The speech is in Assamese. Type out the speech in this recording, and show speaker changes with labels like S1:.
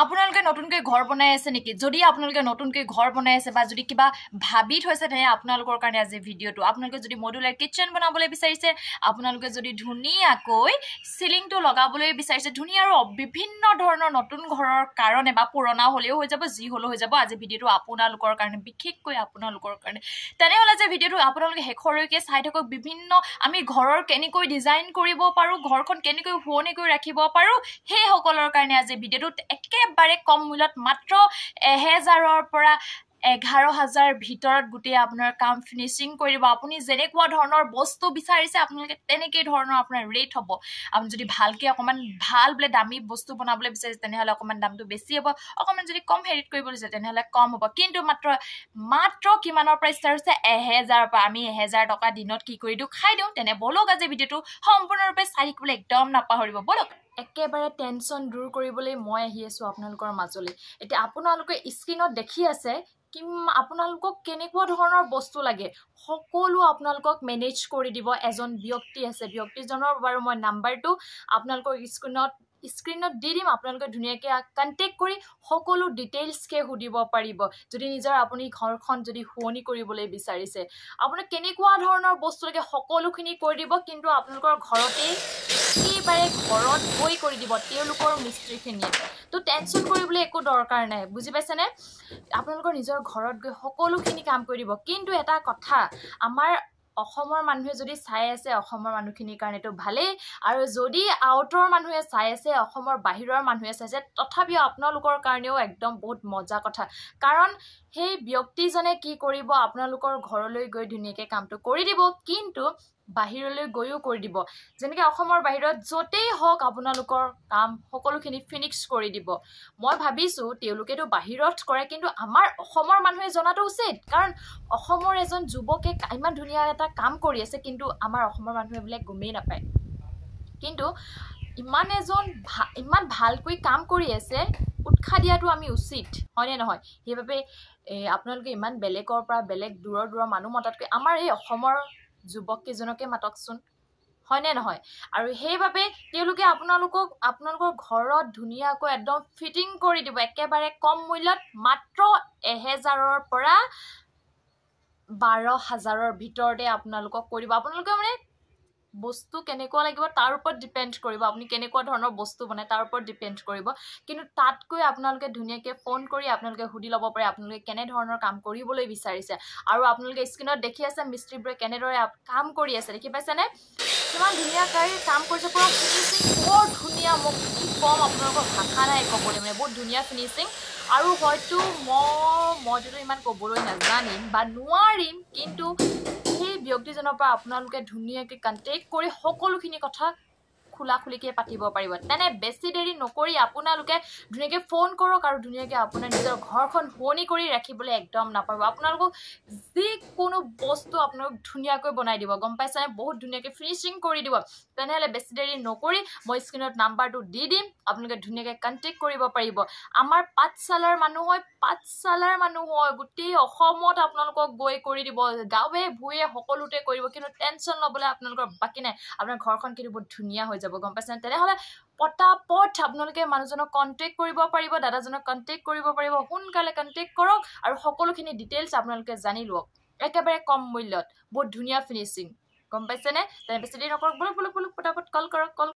S1: আপোনালোকে নতুনকৈ ঘৰ বনাই আছে নেকি? যদি আপোনালোকে নতুনকৈ ঘৰ বনাই আছে বা যদি কিবা ভাবি থৈছে তেনে আপোনালোকৰ কাৰণে আজি ভিডিঅ'টো। আপোনালোকে যদি মডুলাৰ কিচেন বনাবলৈ বিচাৰিছে, আপোনালোকে যদি ধুনীয়াকৈ চিলিংটো লগাবলৈ বিচাৰিছে, ধুনীয়া আৰু বিভিন্ন ধৰণৰ নতুন ঘৰৰ কাৰণে বা পুৰণা হ'লেও হৈ যাব, যি হ'লেও হৈ যাব, আজি ভিডিঅ'টো আপোনালোকৰ কাৰণে, বিশেষকৈ আপোনালোকৰ কাৰণে। তেনেহ'লে যে ভিডিঅ'টো আপোনালোকে শেষলৈকে চাই থাকক। বিভিন্ন আমি ঘৰৰ কেনেকৈ ডিজাইন কৰিব পাৰোঁ, ঘৰখন কেনেকৈ শুৱনি কৰি ৰাখিব পাৰোঁ, সেইসকলৰ কাৰণে আজি ভিডিঅ'টো একেবাৰে কম মূল্যত মাত্ৰ 1000ৰ পৰা 11,000 ভিতৰত গোটেই আপোনাৰ কাম ফিনিচিং কৰি দিব। আপুনি যেনেকুৱা ধৰণৰ বস্তু বিচাৰিছে আপোনালোকে তেনেকৈ ধৰণৰ আপোনাৰ ৰেট হ'ব। আপুনি যদি ভালকৈ অকণমান ভাল বোলে দামী বস্তু বনাবলৈ বিচাৰিছে তেনেহ'লে অকণমান দামটো বেছি হ'ব, অকণমান যদি কম হেৰিত কৰিব বিচাৰে তেনেহ'লে কম হ'ব। কিন্তু মাত্ৰ কিমানৰ পৰা ষ্টাৰ্ট হৈছে? 1000ৰ পৰা। আমি 1000 টকা দিনত কি কৰি দিওঁ? খাই দিওঁ। তেনে ব'লক আজি ভিডিঅ'টো সম্পূৰ্ণৰূপে চাই থাকিবলৈ একদম নাপাহৰিব। ব'লক। একেবাৰে টেনশ্যন দূৰ কৰিবলৈ মই আহি আছোঁ আপোনালোকৰ মাজলৈ। এতিয়া আপোনালোকে স্ক্ৰীণত দেখি আছে আপোনালোকক কেনেকুৱা ধৰণৰ বস্তু লাগে, সকলো আপোনালোকক মেনেজ কৰি দিব এজন ব্যক্তি আছে। ব্যক্তিজনৰ বাৰু মই নাম্বাৰটো আপোনালোকৰ স্ক্ৰীণত দি দিম। আপোনালোকে ধুনীয়াকৈ কণ্টেক্ট কৰি সকলো ডিটেইলছকৈ সুধিব পাৰিব। যদি আপুনি ঘৰখন যদি শুৱনি কৰিবলৈ বিচাৰিছে, আপোনাক কেনেকুৱা ধৰণৰ বস্তু লাগে সকলোখিনি কৰি দিব। কিন্তু আপোনালোকৰ ঘৰতেই একেবাৰে ঘৰত গৈ কৰি দিব তেওঁলোকৰ মিস্ত্ৰীখিনিয়ে। তো টেনশ্যন কৰিবলৈ একো দৰকাৰ নাই, বুজি পাইছেনে? আপোনালোকৰ নিজৰ ঘৰত গৈ সকলোখিনি কাম কৰি দিব। কিন্তু এটা কথা, আমাৰ অসমৰ মানুহে যদি চাই আছে, অসমৰ মানুহখিনিৰ কাৰণেতো ভালেই, আৰু যদি আউটৰ মানুহে চাই আছে, অসমৰ বাহিৰৰ মানুহে চাইছে, তথাপিও আপোনালোকৰ কাৰণেও একদম বহুত মজা কথা। কাৰণ সেই ব্যক্তিজনে কি কৰিব, আপোনালোকৰ ঘৰলৈ গৈ ধুনীয়াকৈ কামটো কৰি দিব, কিন্তু বাহিৰলৈ গৈও কৰি দিব। যেনেকৈ অসমৰ বাহিৰত য'তেই হওক আপোনালোকৰ কাম সকলোখিনি ফিনিক্স কৰি দিব। মই ভাবিছোঁ তেওঁলোকেতো বাহিৰত কৰে, কিন্তু আমাৰ অসমৰ মানুহে জনাটো উচিত। কাৰণ অসমৰ এজন যুৱকে ইমান ধুনীয়া এটা কাম কৰি আছে, কিন্তু আমাৰ অসমৰ মানুহে বোলে গমেই নাপায়। কিন্তু ইমান ভালকৈ কাম কৰি আছে, উৎসাহ দিয়াটো আমি উচিত, হয়নে নহয়? সেইবাবে আপোনালোকে ইমান বেলেগৰ পৰা দূৰৰ মানুহ মতাতকৈ আমাৰ এই অসমৰ যুৱককেইজনকে মাতকচোন, হয়নে নহয়? আৰু সেইবাবে তেওঁলোকে আপোনালোকৰ ঘৰত ধুনীয়াকৈ একদম ফিটিং কৰি দিব একেবাৰে কম মূল্যত, মাত্ৰ 1000ৰ পৰা 12,000ৰ ভিতৰতে আপোনালোকক কৰিব। আপোনালোকে মানে বস্তু কেনেকুৱা লাগিব তাৰ ওপৰত ডিপেণ্ড কৰিব, আপুনি কেনেকুৱা ধৰণৰ বস্তু বনায় তাৰ ওপৰত ডিপেণ্ড কৰিব। কিন্তু তাতকৈ আপোনালোকে ধুনীয়াকৈ ফোন কৰি আপোনালোকে সুধি ল'ব পাৰে আপোনালোকে কেনেধৰণৰ কাম কৰিবলৈ বিচাৰিছে। আৰু আপোনালোকে স্ক্ৰীণত দেখি আছে মিস্ত্ৰীবোৰে কেনেদৰে কাম কৰি আছে, দেখি পাইছেনে? কিমান ধুনীয়াকৈ কাম কৰিছে, পুৰা ফিনিচিং বৰ ধুনীয়া। মোক কি ক'ম, আপোনালোকৰ ভাষা নাই ক'বলৈ, মানে বহুত ধুনীয়া ফিনিচিং। আৰু হয়তো মইতো ইমান ক'বলৈ নাজানিম বা নোৱাৰিম, কিন্তু সেই ব্যক্তিজনৰ পৰা আপোনালোকে ধুনীয়াকৈ কণ্টেক্ট কৰি সকলোখিনি কথা খোলাখুলিকৈ পাতিব পাৰিব। তেনে বেছি দেৰি নকৰি আপোনালোকে ধুনীয়াকৈ ফোন কৰক আৰু ধুনীয়াকৈ আপোনাৰ নিজৰ ঘৰখন শুৱনি কৰি ৰাখিবলৈ একদম নাপাহৰিব। আপোনালোকক যিকোনো বস্তু আপোনালোক ধুনীয়াকৈ বনাই দিব, গম পাইছেনে? বহুত ধুনীয়াকৈ ফিনিচিং কৰি দিব। তেনেহ'লে বেছি দেৰি নকৰি মই স্ক্ৰীণত নাম্বাৰটো দি দিম, আপোনালোকে ধুনীয়াকৈ কণ্টেক্ট কৰিব পাৰিব। আমাৰ পাঠশালাৰ মানুহ হয়, গোটেই অসমত আপোনালোকক গৈ কৰি দিব, গাঁৱে ভূঞে সকলোতে কৰিব। কিন্তু টেনশ্যন ল'বলৈ আপোনালোকৰ বাকী নাই, আপোনাৰ ঘৰখন কিন্তু বহুত ধুনীয়া হৈ যাব, গম পাইছেনে? তেনেহ'লে পটাপট আপোনালোকে মানুহজনক কণ্টেক্ট কৰিব পাৰিব, দাদাজনক কণ্টেক্ট কৰিব পাৰিব। সোনকালে কণ্টেক্ট কৰক আৰু সকলোখিনি ডিটেইলছ আপোনালোকে জানি লওক একেবাৰে কম মূল্যত, বহুত ধুনীয়া ফিনিচিং, গম পাইছেনে? তেনে বেছি দেৰি নকৰক, বলক পটাপট কল কৰক।